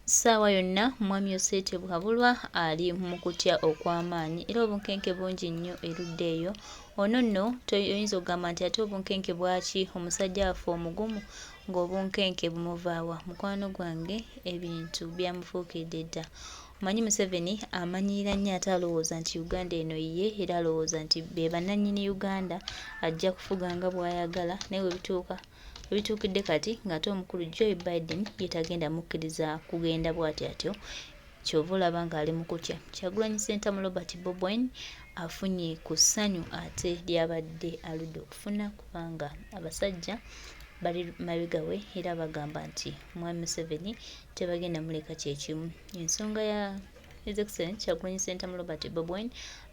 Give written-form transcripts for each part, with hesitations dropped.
Sawa yonna mwami Osete Buhabulwa ali mu kutya okw'amaanyi era obunkenke bungi nnyo erudde eyo. Ono nno toyinza okugamba nti ate obunkenke bwaki omusajja afa omugumu ng'obunkenke bumuvaawa. Mukwano gwange ebintu byamufuukidde dda. Omanyi Museveni amanyira nnyo ate alowooza nti Uganda eno ye era alowooza nti be bannannyini Uganda ajja kufuga nga bw'ayagala naye bituukidde kati ng'ate omukulu Joe Biden ye tagenda mukkiriza kugenda bw'ati atyo. Kyova olaba ng'ali mu kutya. Kyagulanyi Ssentamu Robert Bobi Wine afunye ku ssanyu ate lyabadde aludde okufuna kubanga abasajja bali mabega we era bagamba nti mwami Museveni tebagenda muleka kyekimu. Ensonga ya His Excellency Kyagulanyi Ssentamu Robert Bobi Wine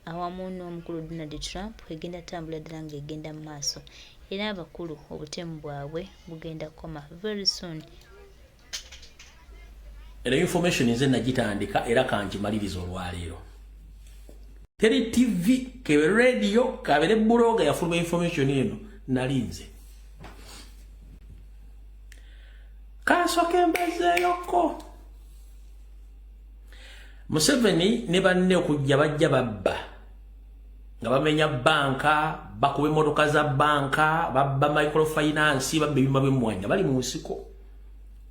awamu n'omukulu Donald Trump egenda tambula ddala ng'egenda mu maaso. Era abakulu obutemu bwabwe bugenda kukoma very soon. Era information nze nagitandika era kangimaliriza olwaleero. Teri TV, kebe radio, kabere bloga yafuluma information eno nalinze. Kasoke mbezeyoko. Museveni ne banne okujja bajja babba. Nga bamenya banka, bakube motoka za banka, babba microfinance, babba ebimba by'emmwanya bali mu nsiko.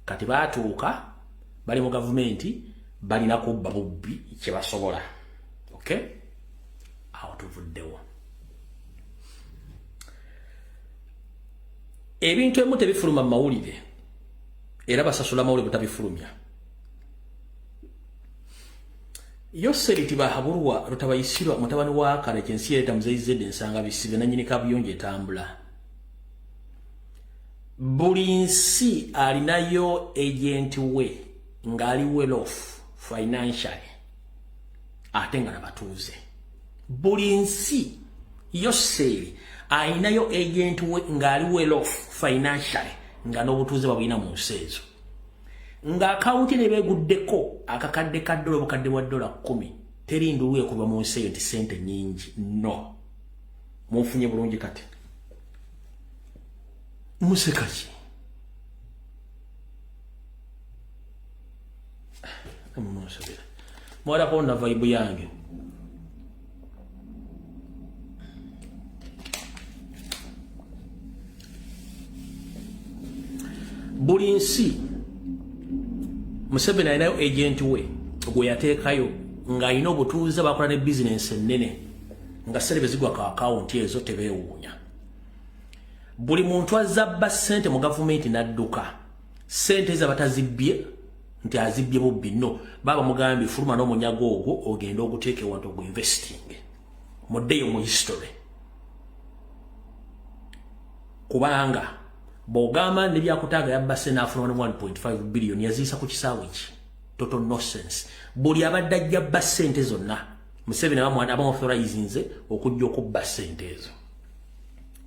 Kati baatuuka bali mu gavumenti balina kubba bubbi kye basobola. Okay? Awo tuvuddewo. Ebintu ebimu tebifuluma mu mawulire era basasula mawulire butabifulumya. Yoseriti Bahabulwa Rutabayisirwa mutabani wa Kaleke ensi yeta Muzeyizedde ensanga bisibe nannyini kabuyonjo etambula. Buli nsi alinayo agent we ngali well off financially ate nga nabatuuze. Buli nsi yoseri alinayo agent we ngali well off financially nga n'obutuuze babulina mu nsi ezo. Nga akawunti ne beeguddeko akakadde ka dola obukadde bwa $10 teri ndulu ekuva mu nsi eyo nti sente nnyingi. No. Munfunye bulungi kati. Museka ki? Mwala kuona vibe yange. Buli nsi Museveni alinayo agent we gwe yateekayo ng'alina obutuuze bakola ne bizinensi ennene nga serebe zigwa ka akawunti ezo tebeewuunya. Buli muntu azabba ssente mu gavumenti n'adduka. Ssente ze batazibbye nti azibbye bubbi no. Baba mugambye fuluma n'omunyago ogwo ogenda oguteeka ewantu ogwo investing. Muddeyo mu history. Kubanga bogama ne byakutaaga yabba ssente afuna 1.5 billion yaziisa ku kisaawe ki. Total nonsense. Buli abadde ajja bba ssente zonna Museveni abamuauthorizinze okujja okubba ssente ezo.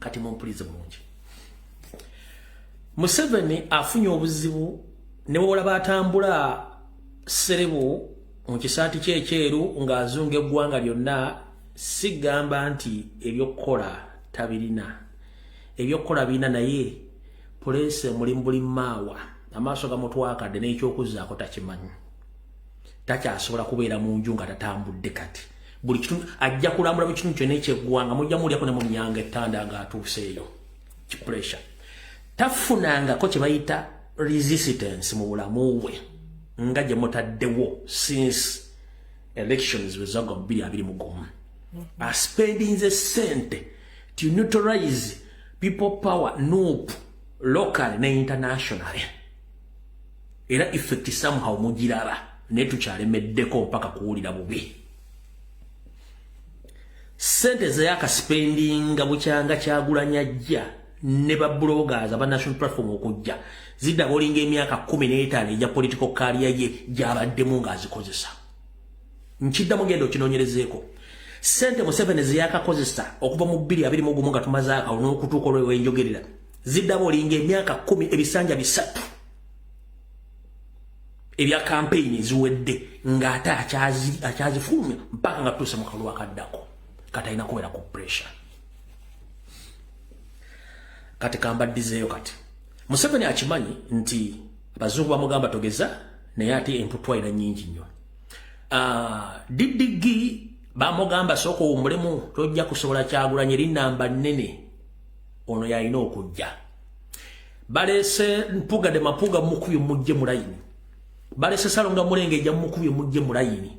Kati mumpulize mungi. Museveni afunye obuzibu ne olaba atambula serebo mu kisaati kyekyeru ng'azunga eggwanga lyonna. Sigamba nti ebyokukola tabirina. Ebyokukola birina naye poliisi mulimu buli maawa amaaso gamutwakadde n'ekyokuzaako takimanyi. Takyasobola kubeera mu nju nga tatambudde kati. Buli kitundu ajja kulambula buli kitundu kyonna ekyeggwanga mujja mulyako ne mu nnyanga ettanda ng'atuuseeyo. Kipressure. Tafunangako kye bayita resistance mu bulamu bwe nga gye mutaddewo since elections bwe zaggwa mu 2021. Aspendinze ssente to neutralize people power nope local ne international. Era effect somehow mugiraba ne tukyalemeddeko mpaka kuwulira bubi. Sente ze yakaspendinga bukyanga Kyagulanyi ajja ne ba bloggers aba national platform okujja zidda bolinga emyaka 15 ejja political career ye gyabaddemu ng'azikozesa. Nkidda mugendo kinoonyerezeeko. Sente Museveni ze yakakozesa okuva mu 2021 nga tumazaaka n'okutuuka olwo enjogerera zidda bolinga emyaka 10 ebisanja 3 ebya campaign ziwedde ng'ate akyazifulumya mpaka nga tuuse mu kalulu akaddako. Kati alina kubeera ku pressure. Kati kambaddizeeyo kati. Museveni akimanyi nti abazungu bamugamba togeza naye ate emputwa era nnyingi nnyo. Didigi bamugamba sooka omulemu tojja kusobola Kyagulanyi eri nnamba nnene ono yalina okujja. Baleese Mpuga de Mapuga mukubye mujje mu layini. Baleese Salonga Mulengejja mukubye mujje mu layini.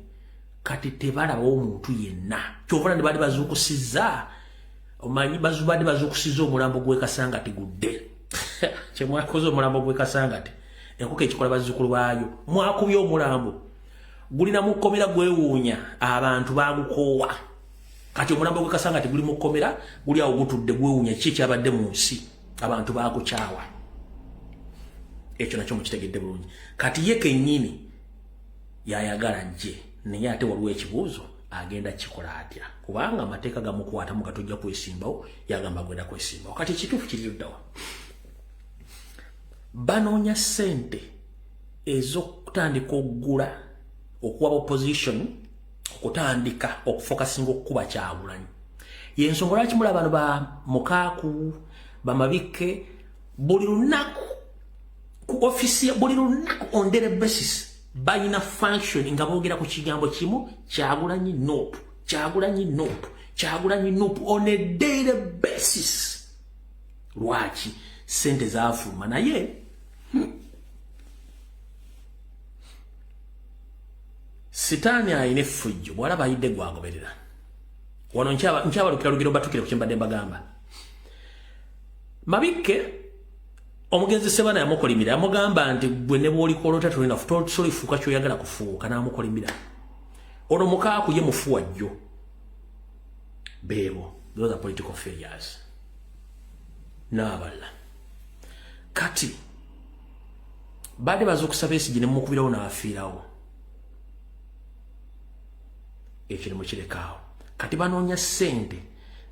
Kati tebalaba omuntu yenna. Kyovana ne bali bazuukusizza. Omanyi bazubadde bazuukusizza omulambo gwe Kasangati gudde. Kye mwakoze omulambo gwe Kasangati. Enkoko ekikola bazzukulu baayo. Mwakubye omulambo. Gulina mu kkomera gwewuunya abantu bagukoowa. Kati omulambo gwe Kasangati guli mu kkomera guli awo gutudde gwewuunya kiki kyabadde mu nsi. Abantu bagukyawa. Ekyo nakyo mukitegedde bulungi. Kati ye kennyini yayagala nje naye ate waliwo ekibuuzo agenda kikola atya kubanga amateeka gamukwata mu gatojja kwesimbawo yagamba gwenda kwesimbawo. Kati ekituufu kiri ddawa banoonya ssente ez'okutandika okugula okuwa opposition okutandika okufokasinga okukuba Kyagulanyi. Y'ensonga lwaki mulaba bano ba Mukaaku bamabikke buli lunaku ku ofisi buli lunaku on daily basis bayina function nga boogera ku kigambo kimu Kyagulanyi nope, Kyagulanyi nope, Kyagulanyi nope on a daily basis. Lwaki sente zaafuluma naye sitaani ayina effujjo bw'alaba ayidde gwagoberera. Wano nkyabalukira lugero batukire ku kyembadde mbagamba. Mabikke omugenzi Sebana yamukolimira yamugamba nti gwe ne bw'olikolota tolifuuka ky'oyagala kufuuka n'amukolimira. Ono Mukaaku ye mufuwa jjo. Beebo, those are political failures. N'abalala. Kati badde bazuukusa Besigye ne mukubirawo n'afiirawo. Ekyo ne mukirekaawo. Kati banoonya ssente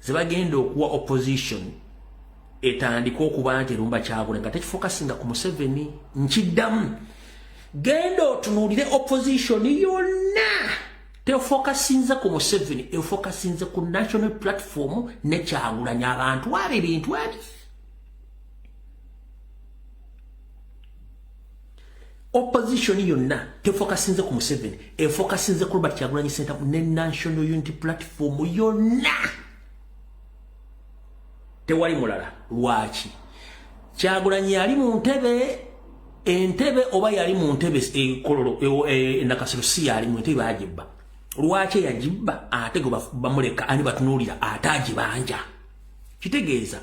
ze bagenda okuwa opposition etandika okuba nti erumba Kyagulanyi nga tekifokasinga ku Museveni. Nkiddamu genda otunuulire opposition yonna tefokasinze ku Museveni efokasinze ku national platform ne Kyagulanyi abantu abo ebintu abi. Opposition yonna tefokasinze ku Museveni efokasinze ku Robert Kyagulanyi Center ne national unity platform yonna. Tewali mulala. Lwaki Kyagulanyi yali mu entebe oba yali mu ntebe kololo Nakasero si yali mu ntebe agibba. Lwaki yagibba ate go bamuleka ani batunuulira ate agibanja. Kitegeeza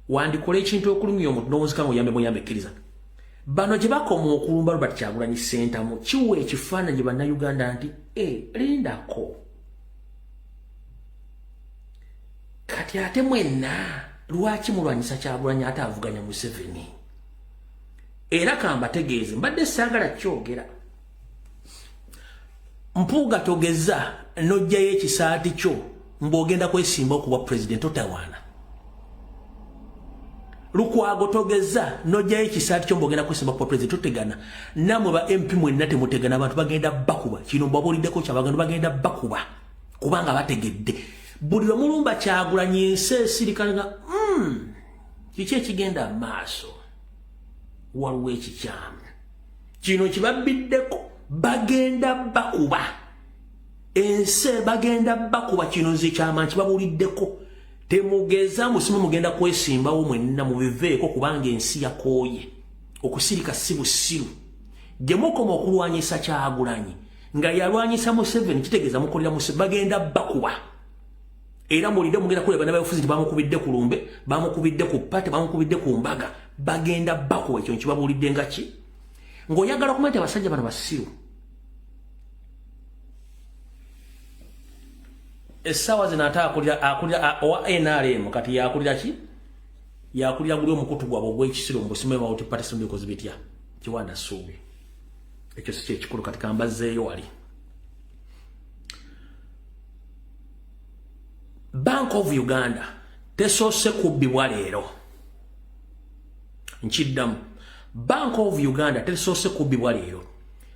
wandikola ekintu okulumya omuntu n'owuzika ng'oyambe muyambekkiriza. Bano gye bakoma okulumba Robert Kyagulanyi Center mu kiwa ekifaananyi bannayuganda nti lindako. Kati ate mwenna lwaki mulwanyisa Kyagulanyi ate avuganya Museveni? Era kambategeeze mbadde saagala kyogera. Mpuuga togeza n'ojjayo ekisaati kyo mb'ogenda kwesimba okuba president otawaana. Lukwago togeza n'ojjayo ekisaati kyo mb'ogenda kwesimba okuba president otegana. Namwe ba MP mwenna temutegana abantu bagenda bakuba. Kino mbabuuliddeko kyabaganda bagenda bakuba kubanga bategedde. Buli lwe mulumba Kyagulanyi ensi esirikanga kiki ekigenda maaso waliwo ekikyamu. Kino kibabbiddeko bagenda bakuba ensi bagenda bakuba. Kino nze kyama nkibabuuliddeko. Temugeza musimu mugenda kwesimbawo mwenna mubiveeko kubanga ensi yakooye. Okusirika si busiru. Gye mukoma okulwanyisa Kyagulanyi nga yalwanyisa Museveni kitegeeza mukolera Museveni bagenda bakuba. Era mulide mugenda kuleba n'abayofuzi nti bamukubidde ku lumbe, bamukubidde ku ppate, bamukubidde ku mbaga. Bagenda bakuba. Ekyo nkibabuulidde nga ki? Ng'oyagala okumanya nti abasajja bano basiru. Essaawa zino ate akulira owa NRM kati yakulira ki? Yakulira guli omukutu gwabwe ogw'ekisiro mu Busimba Multi Party System bikozi bitya? Kiwanda Ssuubi. Ekyo si kyekikulu kati kambazzeeyo wali. Bank of Uganda tesoose kubbibwa leero. Nkiddamu. Bank of Uganda tesoose kubbibwa leero.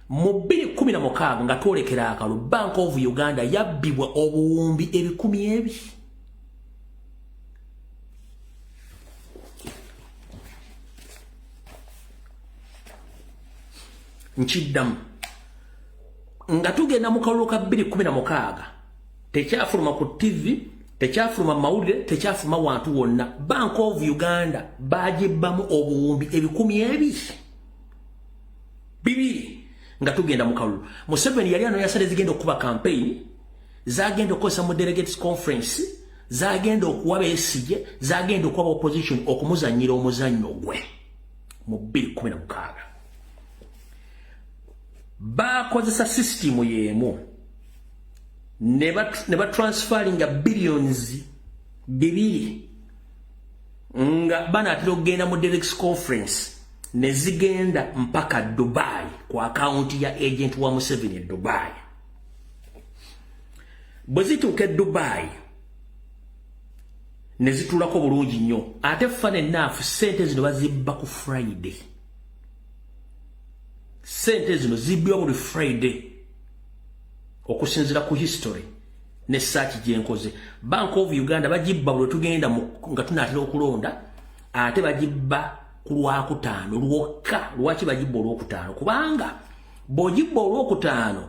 Mu 2016 nga twolekera akalu Bank of Uganda yabbibwa obuwumbi 200,000. nchiddamu nga tugenda mu kalulu ka 2016 tekyafuluma ku TV tekyafuluma mawulire tekyafuluma wantu wonna Bank of Uganda bagibbamu obuwumbi 200 nga tugenda mu kalulu Museveni yali ano yasale zigenda okuba campaign zagenda okukosa mu delegates conference zagenda okuwa Besigye zagenda okuwa opposition okumuzanyira omuzannyo gwe mu 2016 bakozesa system yemu ne transferring billions 2 nga banatera okugenda mu delegates conference ne zigenda mpaka Dubai kwa account ya agent wa Museveni e Dubai bwezituuka e Dubai ne zitulako bulungi nnyo ate fane nafu sente zino bazibba ku Friday sente zino zibbwa buli Friday okusinzira ku history ne search gyenkoze Bank of Uganda bagibba bwe tugenda nga tunatera okulonda ate bagibba ku Lwakutaano lwokka lwaki bagibba Olwokutaano kubanga bw'ogibba Olwokutaano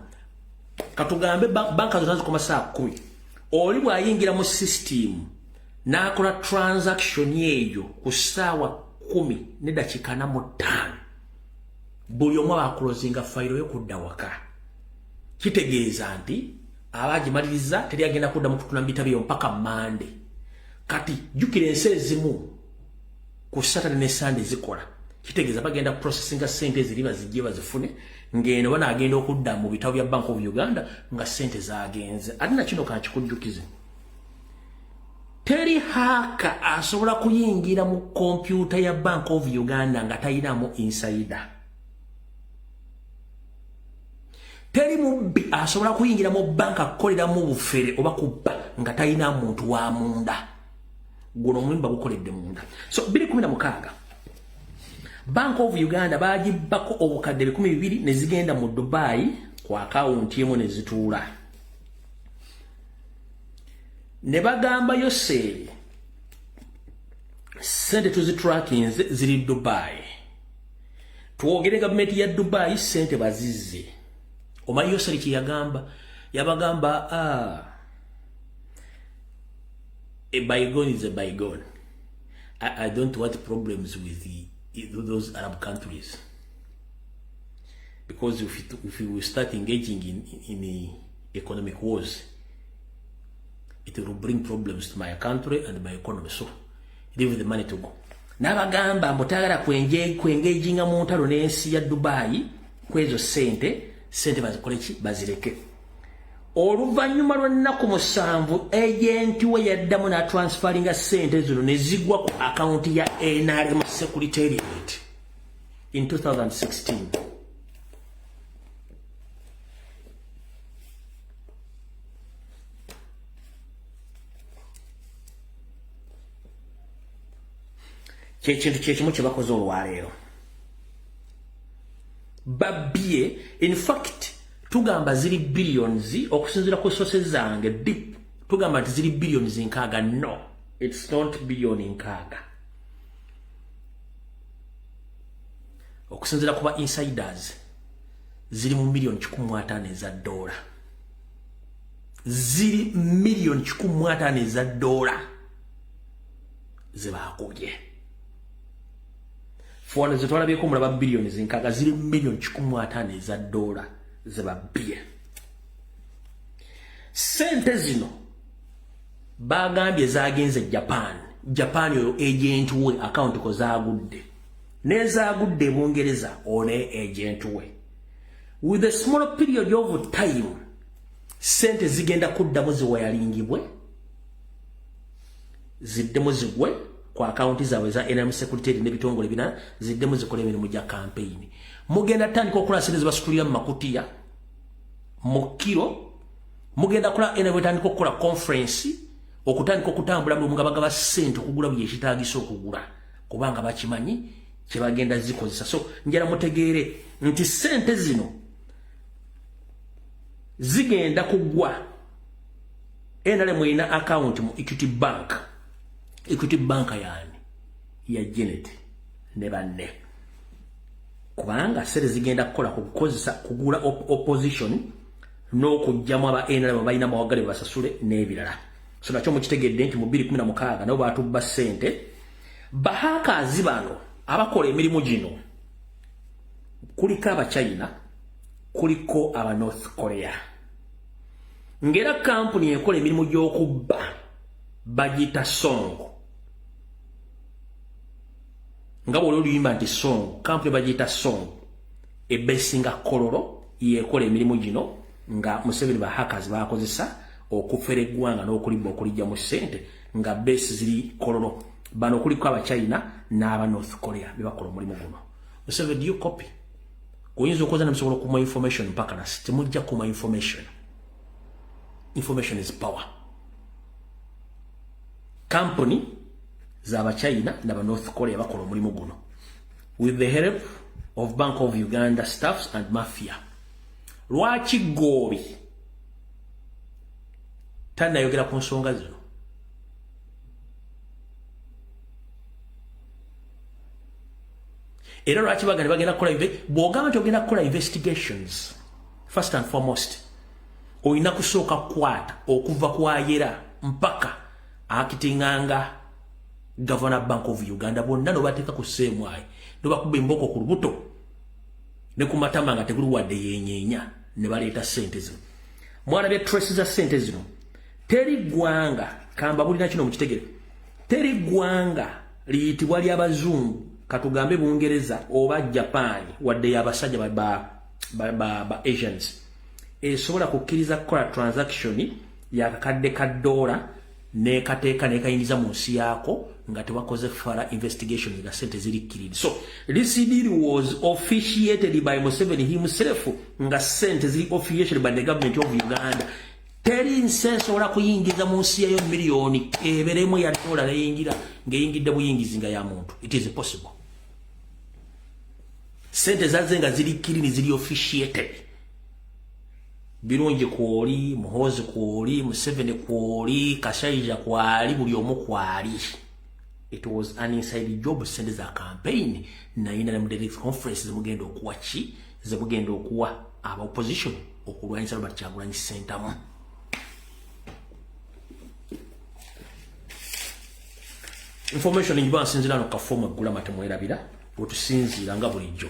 katugambe banka zonna zikoma saa 10 oli bw'ayingira mu system n'akola transaction eyo ku ssaawa 10 ne dakiika 45 buli omu abakulozinga fayiro yo kudda waka kitegeeza nti abagimaliriza teri agenda kudda mu kutuna mbitabiyo mpaka Monday kati jukira ensi ezimu ku Saturday ne Sunday zikola kitegeeza bagenda processing sente ziriba zijje bazifune ngeno bana agenda okudda mu bitabo bya Bank of Uganda nga sente zaagenze adina kino kakikujjukize teri haka asobola kuyingira mu computer ya Bank of Uganda nga tayinamu insider teri mubbi asobola kuyingira mu banka akolera mu bufere oba kubba nga tayina muntu wa munda guno mwimba gukoledde munda so 2016 Bank of Uganda bagibbako obukadde 200 ne zigenda mu Dubai kwa account yemu ne zituula ne bagamba yose sente tuzitracking ziri Dubai tuogere government ya Dubai sente bazizze omanyi yose yabagamba a bygone is a bygone. I don't want problems with those Arab countries because if we start engaging in economic wars, it will bring problems to my country and my economy. So leave the money to go. Nabagamba mutagala kwengeginga mu ntalo n'ensi ya Dubai kwezo sente bazikoleki bazireke. Oluvannyuma lw'ennaku 7 agent we yaddamu na transferringa sente zino ne zigwa ku account ya NRM Secretariat in 2016. Kintu kyekimu kye bakoze olwaleero babye in fact tugamba ziri billions okusinzira ku sources zange deep tugamba nti ziri billions nkaaga. No, it's not billion nkaaga. Okusinzira kuba insiders ziri mu million 15 eza dola. Ziri million 15 eza dola zibakubye. Fwana zetwala byeko mulaba billions nkaaga ziri million 15 eza dola zibabye. Sente zino bagambye zagenze Japan yo agent we account ko zagudde nezagudde Bungereza one agent we with a small period of time sente zigenda kuddamu ziwayalingibwe ziddemu zigwe kwa account zawe za NRM Secretariat n'ebitongole bina ziddemu zikole emirimu gya campaign. Mugenda tandika okula sente zibasutulira mu makutiya mu kiro mugenda kula ene tandika okukola conference okutandika okutambula mu ngabaga ba sente okugula bye kitagisa okugula kubanga bakimanyi kye bagenda zikozesa. So njala mutegeere nti sente zino zigenda kugwa enale mwina account mu Equity Bank yani ya Janet ne banne kubanga sente zigenda kukola kukozesa kugula opposition n'okujjamu aba NRM balina mawagale basasule n'ebirala. So nakyo mukitegedde nti mu 2016 nabo batubba sente bahakazi bano abakola emirimu gino kuliko aba China kuliko aba North Korea. Ngera company ekola emirimu gy'okubba bagita Song. Nga bw'oli oluyimba nti Song, company bagita Song ebesinga Kololo yekola emirimu gino nga Museveni bahakazi bakozesa okufera eggwanga n'okulibba okulijja mu ssente nga base ziri Kololo. Bano kuliko aba China n'aba North Korea bebakola omulimu guno. Museveni, do you copy? Kuyinza okuza namusobola okuma information mpaka nasi temujja kuma information. Information is power. Company z'aba China n'aba North Korea bakola omulimu guno with the help of Bank of Uganda staffs and mafia. Lwaki Gobi tannayogera ku nsonga zino? Era lwaki bagenda kukola bw'ogamba nti ogenda kukola investigations, first and foremost olina kusooka kukwata okuva ku Ayera mpaka akitinganga Governor Bank of Uganda bonna nobateeka ku seemwayi nobakuba emboko ku lubuto ne ku matama nga teguli wadde yenyeenya ne baleeta ssente zino. Mwana bya traces za ssente zino teri ggwanga kamba bulina kino mukitegere, teri ggwanga liyitibwa ly'abazungu katugambe Bungereza oba Japan wadde y'abasajja ba Asians esobola kukkiriza kukola transaction ya kakadde ka $1 nekateeka nekayingiza mu nsi yaako nga tewakoze fara investigation nga sente ziri kiridi. So this deal was officiated by Museveni himself nga sente ziri officiated by the government of Uganda. Teri nsenso ola kuyingiza mu nsi yayo miliyoni eberemu ya $1 neyingira ngeyingidde buyingizi nga ya muntu. It is possible. Sente zaze nga ziri kiridi ziri officiated. Birungi kwoli, Muhoozi kwoli, Museveni kwoli, Kashaija kwali, buli omu kwali. It was an inside job sente za campaign na ina na mudeli conference zemugenda okuwa ki zemugenda okuwa aba opposition okulwanyisa Robert Kyagulanyi Ssentamu. Information njiba nsinzira no kafoma gula matemwerabira otusinzira nga bulijjo.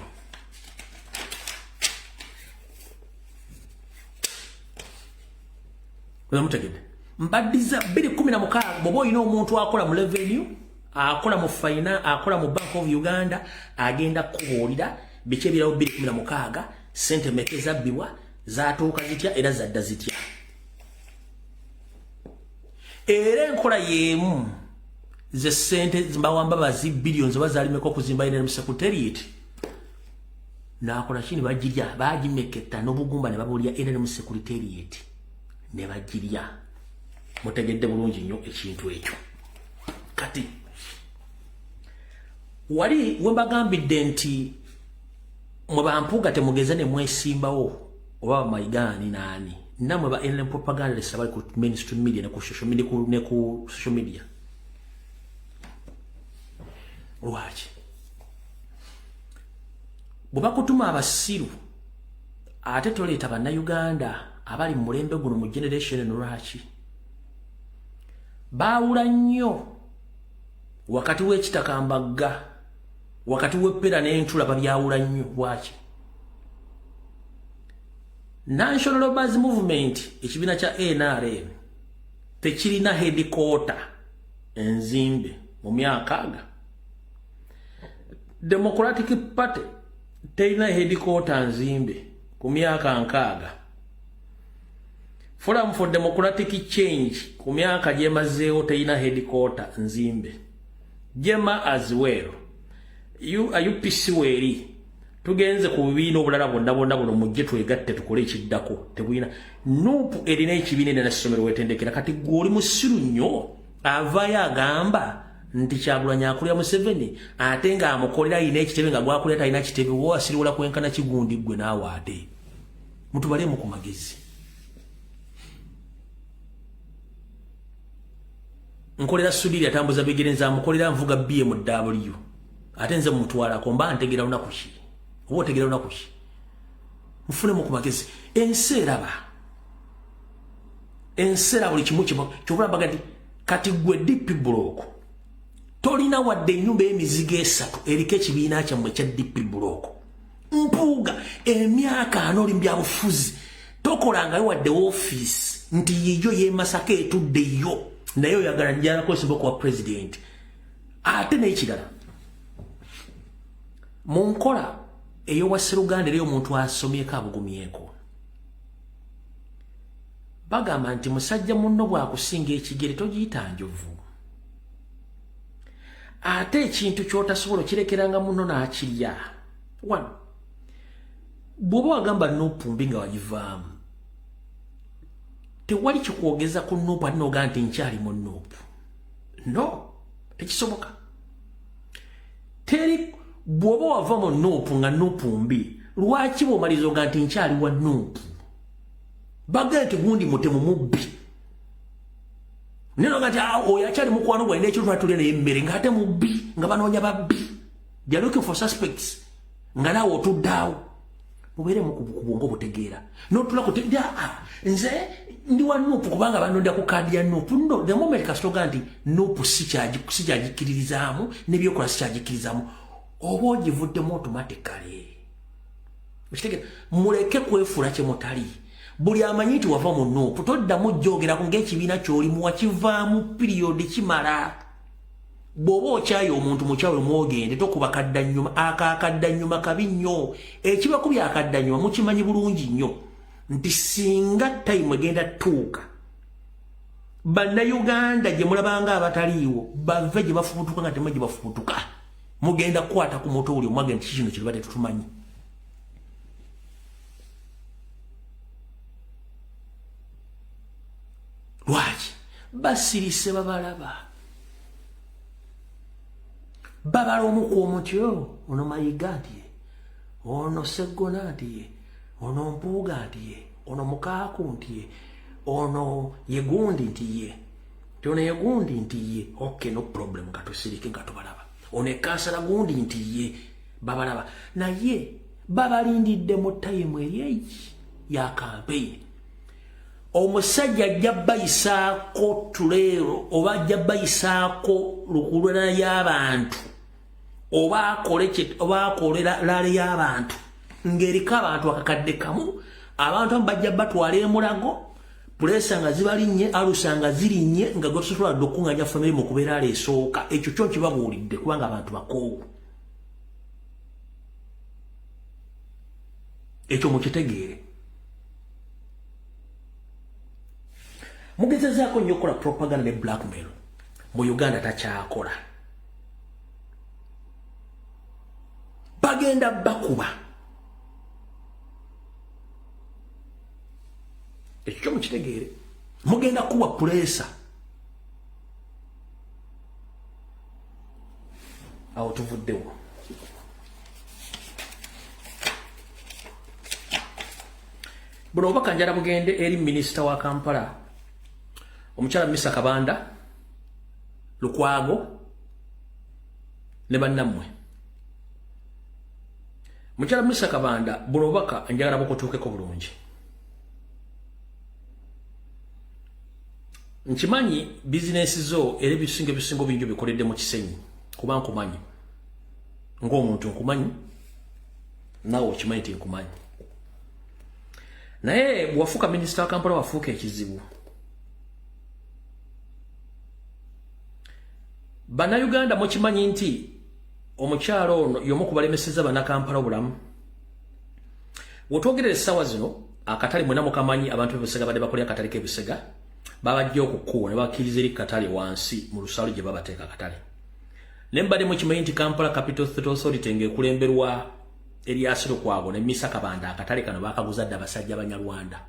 Mutegedde mbaddiza 2016 bobo ino omuntu akola mu revenue akola mu finance akola mu Bank of Uganda agenda kubuulira biche birawo 2016 sente mekeza biwa zatuuka zitya era zadda zitya. Era enkola yemu ze sente zimbawamba bazi billions bazalimeko kuzimba ine mu secretariat nakola kini bajirya bajimeketa n'obugumba ne babulya ine mu secretariat ne bajirya. Mutegedde bulungi nnyo ekintu ekyo. Kati wali wembagambidde nti mwe bampuga temugeza ne mwesimbawo oba Maigani nani namwe ba NLM propaganda sabali ku mainstream media ne ku social media lwaki bwe kutuma abasiru ate toleeta bannayuganda abali mu mulembe guno mu generation eno lwaki baawula nnyo wakati w'ekitakambagga wakati w'eppera n'entula babyawula nnyo lwaki. National Labourers Movement ekibiina kya NRM tekirina headquarter enzimbe mu myaka aga. Democratic Party terina headquarter nzimbe ku myaka nkaaga. Forum for Democratic Change ku myaka gyemazeewo terina headquarter nzimbe. Jema as well. UPC weri tugenze ku bibiina obulala bonna buno mujje twegatte tukole ekiddako tebuyina. Nuupu erina ekibiina na ssomero wetendekera kati gw'oli musiru nnyo avaayo agamba nti Kyagulanyi akulira Museveni ate nga amukolera ayina ekitebe nga gwakulira talina kitebe wo asiriwula kwenkana kigundi ggwe naawe ate. Mutubalemu ku magezi. Nkolera Sudiri atambuza bigere nza mukolera nvuga BMW ate nze mutwala komba ntegera lunaku ki oba otegeera lunaku ki mufunemu ku magezi ensera buli kimu kyobula baga nti kati gwe DP Block tolina wadde ennyumba y'emizigo 3 eriko ekibiina kyammwe ekya DP Block mpuuga emyaka 4 oli mu byabufuzi tokolangayo wadde office nti yiyo y'emasaka etuddeyo naye oyagala njala kwesibwa kwa president ate n'ekirala mu nkola ey'Owasseruganda era omuntu asomyeko abugumyeko bagamba nti musajja munno bw'akusinga ekigere togiyita njovu ate ekintu ky'otasobola kirekeranga munno n'akirya wano bw'oba wagamba Nuupu mbi nga wagivaamu tewali kikwogeza ku Nuupu ate n'ogamba nti nkyali mu Nuupu no tekisoboka teri bw'oba wava mu Nuupu nga Nuupu mbi lwaki bw'omaliza oga nti nkyali wa Nuupu baga nti gundi mutemu mubbi neno nga nti oyo akyali mukwano gwa n'ekyo twatulya naye emmere nga ate mubbi nga banoonya babbi they are looking for suspects nga naawe otuddaawo mubeere mukubukubu ng'obutegeera n'otula nze ndi wa Nuupu kubanga banondya ku kaadi ya Nuupu no the moment kasitoga nti Nuupu sikyagikiririzaamu n'ebyokola sikyagikiririzaamu oba ogivuddemu automatically ekitegeera muleke kwefuula kye mutali buli amanyi nti wava mu Nuupu toddamu jjoogerako ng'ekibiina ky'olimu wakivaamu piriyodi kimala bw'oba okyayo omuntu mukyawe mwogende tokuba kaddannyuma akakaddannyuma kabi nnyo ekibakubya akaddannyuma mukimanyi bulungi nnyo nti singa tayimu egenda tuuka bannayuganda gye mulabanga abataliiwo bave gye bafubutuka nga temwe gye bafubutuka mugenda kukwata ku moto oli omwage nti kino kye tubadde tetumanyi lwaki basirise babalaba babala omuku omuti ono mayiga nti ye ono seggona nti ye ono mpuuga nti ye ono mukaaku nti ye ono yegundi nti ye ono yegundi nti ye okay no problem nga tusirike nga tubalaba ono ekansala gundi nti ye babalaba naye babalindidde mu tayimu eri ya campaign omusajja ajja bayisaako tuleero oba ajja bayisaako lukulwana y'abantu oba akolera laale y'abantu ng'eriko abantu akakadde kamu abantu amu bajja batwala emulago puleesa nga zibalinnye alusa nga zirinnye nga gotusobola dde okuŋŋanya famire mu kubeera aleesooka ekyo kyo kibabuulidde kubanga abantu bakoowu ekyo mukitegeere mugezezaako nnyo okukola propaganda ne blackmail mu Uganda takyakola bagenda bakuba ekyo mukitegeere mugenda kuwa puleesa awo tuvuddewo buno obaka njala bugende eri minisita wa Kampala omukyala Misa Kabanda Lukwago ne bannammwe mukyala Misa Kabanda buno obaka njagala bukutuukeko bulungi nkimanyi bizinesi zo era ebisingo bingi bikoledde mu Kisenyi kuba nkumanyi ng'omuntu nkumanyi naawe okimanyi nti nkumanyi naye bwafuuka minisita wa Kampala wafuuka ekizibu Bannayuganda mukimanyi nti omukyalo ono y'omu ku balemeseza bannakampala obulamu wotwogerera essaawa zino akatale mwena mukamanyi abantu b'ebisega badde bakolera akatale k'ebisega babajja okukuwa ne bakkiriza eri katale wansi mu lusalo gye babateeka akatale ne mbadde mukimanyi nti Kampala Capital Authority ng'ekulemberwa Erias Lukwago ne Misa Kabanda akatale kano baakaguza dde abasajja Banyarwanda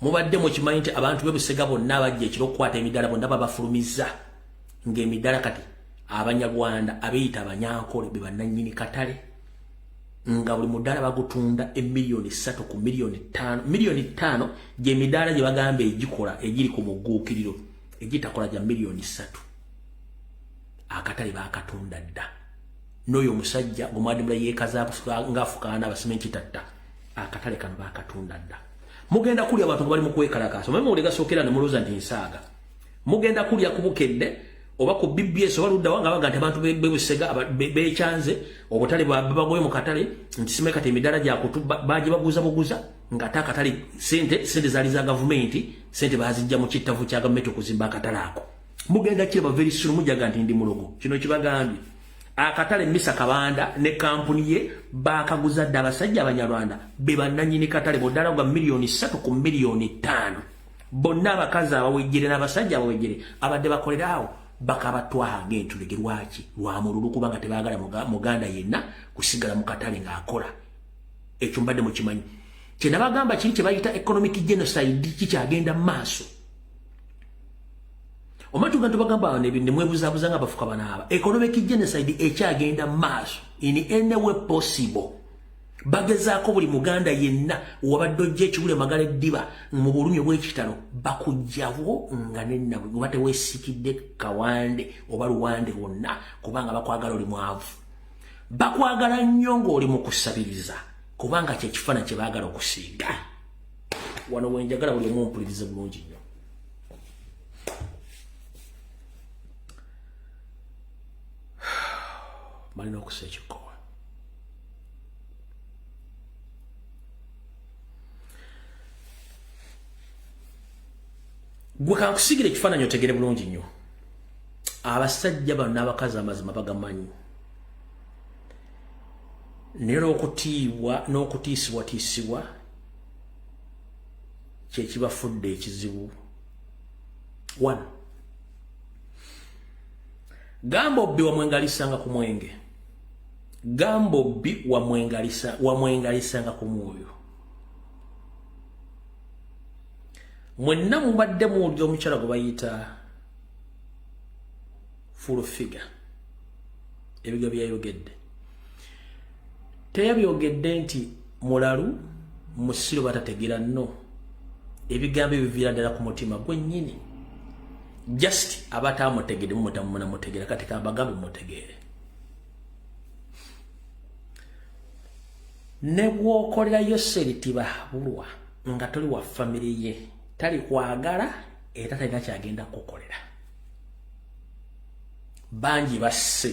mubadde mukimanyi nti abantu b'ebisega bonna abajja ekiro okukwata emiddala bonna babafulumiza ng'emiddala kati Abanyarwanda abeeyita Abanyankole be bannannyini katale nga buli muddala bagutunda emiliyoni 3 ku miliyoni 5 gy'emiddala gye bagamba egikola egiri ku mugguukiriro egitakola gya miliyoni 3 akatale baakatunda dda n'oyo omusajja gumwadibula yeekaza ng'afukaana abasementi tatta akatale kano baakatunda dda mugenda kulya abantu bali mu kwekalakaasa omanye muli gasookera ne mulooza nti nsaaga mugenda kulya ku bukedde oba ku BBS oba ludda wanga baga nti abantu bebusega beekyanze obutale babagoye mu katale nti simekati emidaala gyakutu baagi baguza ng'ate akatale sente zaali za gavumenti sente baazijja mu kittavu kya gavumenti okuzimba akatale ako mugenda kiraba very soon mujaga nti ndi mulogo kino kibagambye akatale Misa Kabanda ne kampuni ye baakaguza dda abasajja abanyarwanda be bannannyini katale boddala nga milioni 3 ku milioni 5 bonna abakazi abawejjere n'abasajja abawejjere abadde bakolera awo bakabatwaha ng'entulege lwaki lwa mululu kubanga tebaagala muganda yenna kusigala mu katale ng'akola ekyo mbadde mukimanyi kye nabagamba kiri kye bayita economic genocide kikyagenda mu maaso omatuga ntubagamba ne mwebuzabuza nga bafuka banaaba economic genocide ekyagenda mu maaso in any way possible bagezaako buli muganda yenna wabadde ojja ekiwule magala eddiba mu bulumi obw'ekitalo bakujjawo nga nennawe oba teweesikidde kawande oba luwande wonna kubanga bakwagala oli mwavu bakwagala nnyo ng'oli mu kusabiriza kubanga kyekifaananyi kye baagala okusiiga wano wenjagala buli omu ompulirize bulungi nnyo malina okusa ekikkowa gwe kankusigira ekifaananyi otegere bulungi nnyo abasajja bano n'abakazi amazima bagamanyi naye n'okutiibwa n'okutiisibwatiisibwa kyekibafudde ekizibu 1 gamba obbi wamwengalisanga ku mwenge gamba obbi wamwengalisanga ku mwoyo mwenna mubadde muwulira omukyala gwe bayita full figure ebigo byayogedde teyabyogedde nti mulalu musiro batategeera nno ebigambo ebiviira ddala ku mutima gwennyini just abatamutegedde mumutegeera kati kambagambe mumutegeere ne bw'okolerayo seritibahabulwa nga toli wa famire ye tali kwagala era talina kyagenda kukolera bangi basse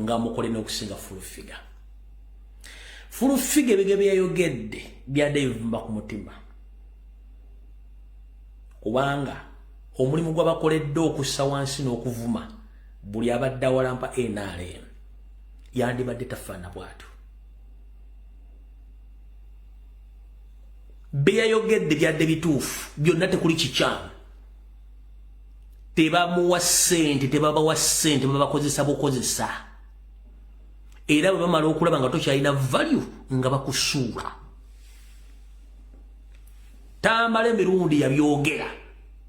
nga mukole n'okusinga fulufiga ebige byayogedde byadde bivumba ku mutima kubanga omulimu gw'abakoledde okussa wansi n'okuvuma buli abadde awalampa NRM yandibadde tafaana bw'atyo byayogedde byadde bituufu byonna tekuli kikyamu tebamuwa ssente tebabawa ssente babakozesa bukozesa era bwe bamala okulaba nga tokyalina value nga bakusuula tambala emirundi yabyogera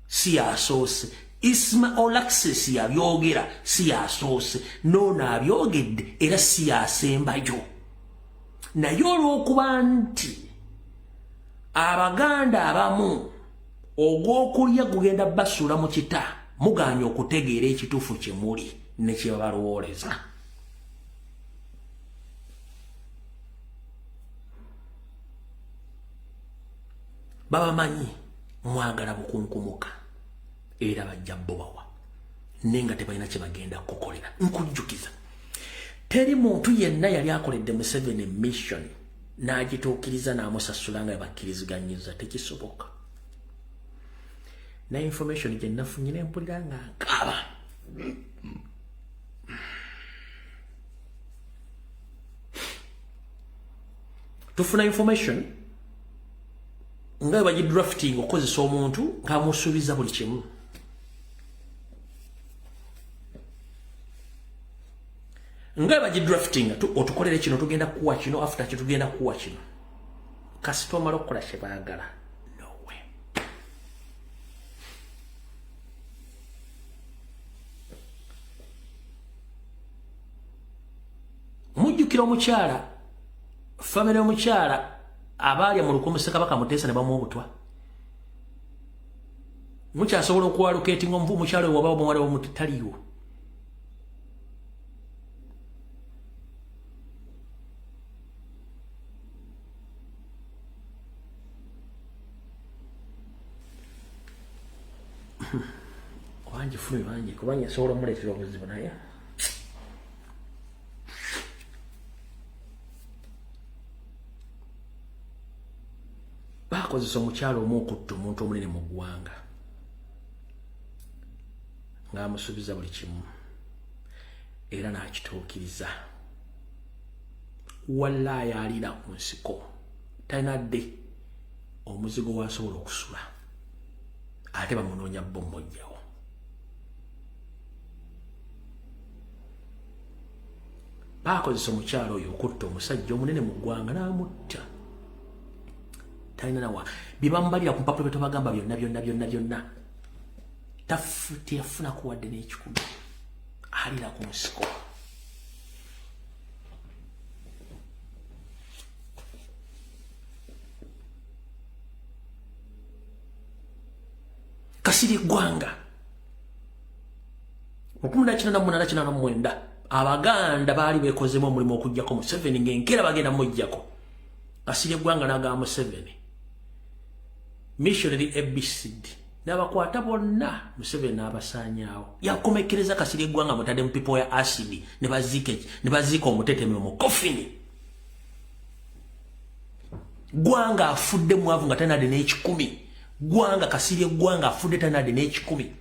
si yasoose Isma Olaxis yabyogera si yasoose noono abyogedde era si yasembayo naye olw'okuba nti abaganda abamu ogw'okulya gugenda basuula mu kita muganye okutegeera ekituufu kye muli ne kye babalowoleza babamanyi mwagala bukunkumuka era bajja bobawa naye nga tebalina kye bagenda kukolera nkujjukiza teri muntu yenna yali akoledde Museveni mission n'agituukiriza n'amusasula nga bakkiriziganyiza tekisoboka na information gye nafunye ne mpulira nga nkaaba tufuna information nga bagidrafting okozesa omuntu ng'amusuubiza buli kimu nga bagidrafting otukolere kino tugenda kuwa kino after kyo tugenda kuwa kino kasita omala okukola kye baagala nowe mujjukira omukyala famire omukyala abalya mu lukombe Ssekabaka Muteesa ne bamuwa obutwa mukyasobola okuwaluketinga omuvu omukyala waba omuwala w'omutaliiwo wangi fulu wangi kubanya sobola muletera obuzibu naye bakozesa omukyalo omu okutta omuntu omunene mu ggwanga ng'amusuubiza buli kimu era n'akituukiriza wallaahi aliira ku nsiko talina dde omuzigo waasobola okusula ate bamunoonya bo mmojjawo baakozesa omukyalo oyo okutta omusajja omunene mu ggwanga n'amutta talina nawa bye bamubalira ku mpapula bye tubagamba byonna teyafuna kuwadde n'ekikumi aliira ku nsiko Kasirye Gwanga 1989 Abaganda baali bekozemu omulimu okujjako Museveni ng'enkeera bagenda mujjako Kasirye Gwanga n'agamba Museveni missionary ABCD n'abakwata bonna Museveni n'abasaanyaawo yakomekereza Kasirye Gwanga mutadde mu pipo ya acid ne baziika omuteteme mu kofini Gwanga afudde mwavu nga tanadde n'ekikumi Gwanga Kasirye Gwanga afudde tanadde n'ekikumi